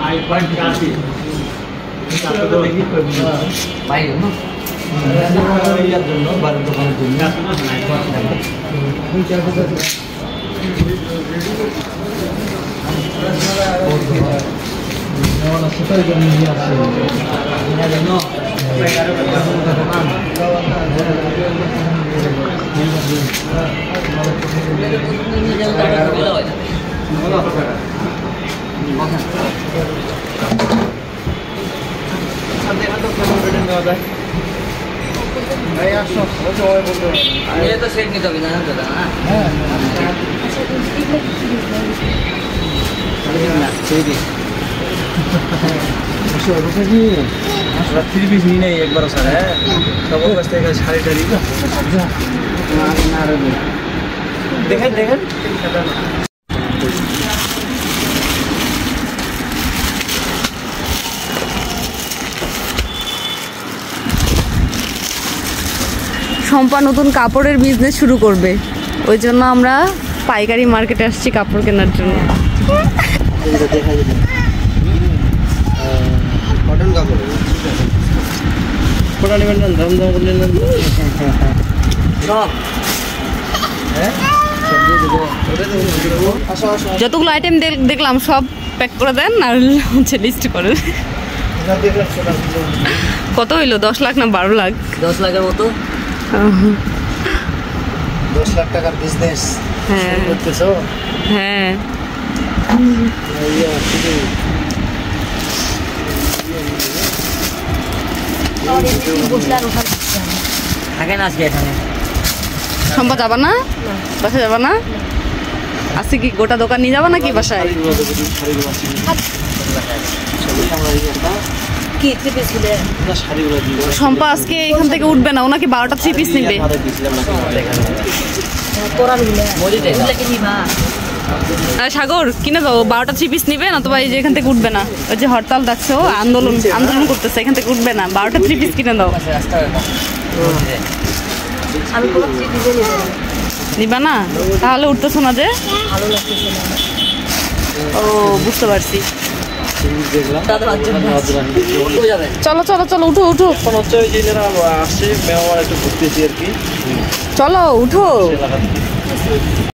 ये तो सेट नहीं तो बिना ना थ्री पीस नहीं नहीं एक बार सर है तब वो बस तेरे साड़ी डरी देखें देखें শম্পা নতুন কাপড়ের বিজনেস শুরু করবে, ওই জন্য আমরা পাইকারি মার্কেটে আসছি কাপড় কেনার জন্য। কটন কাপড় কোটা নেবেন না, দাম দাম করলেন না সব যতগুলো আইটেম দেখলাম সব প্যাক করে দেন আর হচ্ছে লিস্ট করে। কত হইলো? 10 লাখ না 12 লাখ? 10 লাখের মতো। 10 লাখ টাকার বিজনেস হ্যাঁ করতেছো? হ্যাঁ থাকেন আজকে এখানে। শম্পা যাবা না? বাসায় যাবা না? আজকে কি গোটা দোকান নিয়ে যাবা নাকি বাসায়? শম্পা আজকে এখান থেকে উঠবে না, ওনাকে 12টা 3 পিস নিবে। সাগর কিনে দাও, 12টা 3 পিস নিবে না তো ভাই, যে এখান থেকে উঠবে না। ওই যে হরতাল ডাকছে, ও আন্দোলন করতেছে, এখান থেকে উঠবে না। 12টা 3 পিস কিনে দাও। নিবা না? তাহলে উঠতেছো না যে? ও বুঝতে পারছি। চলো চলো চলো উঠো উঠো, চলো উঠো।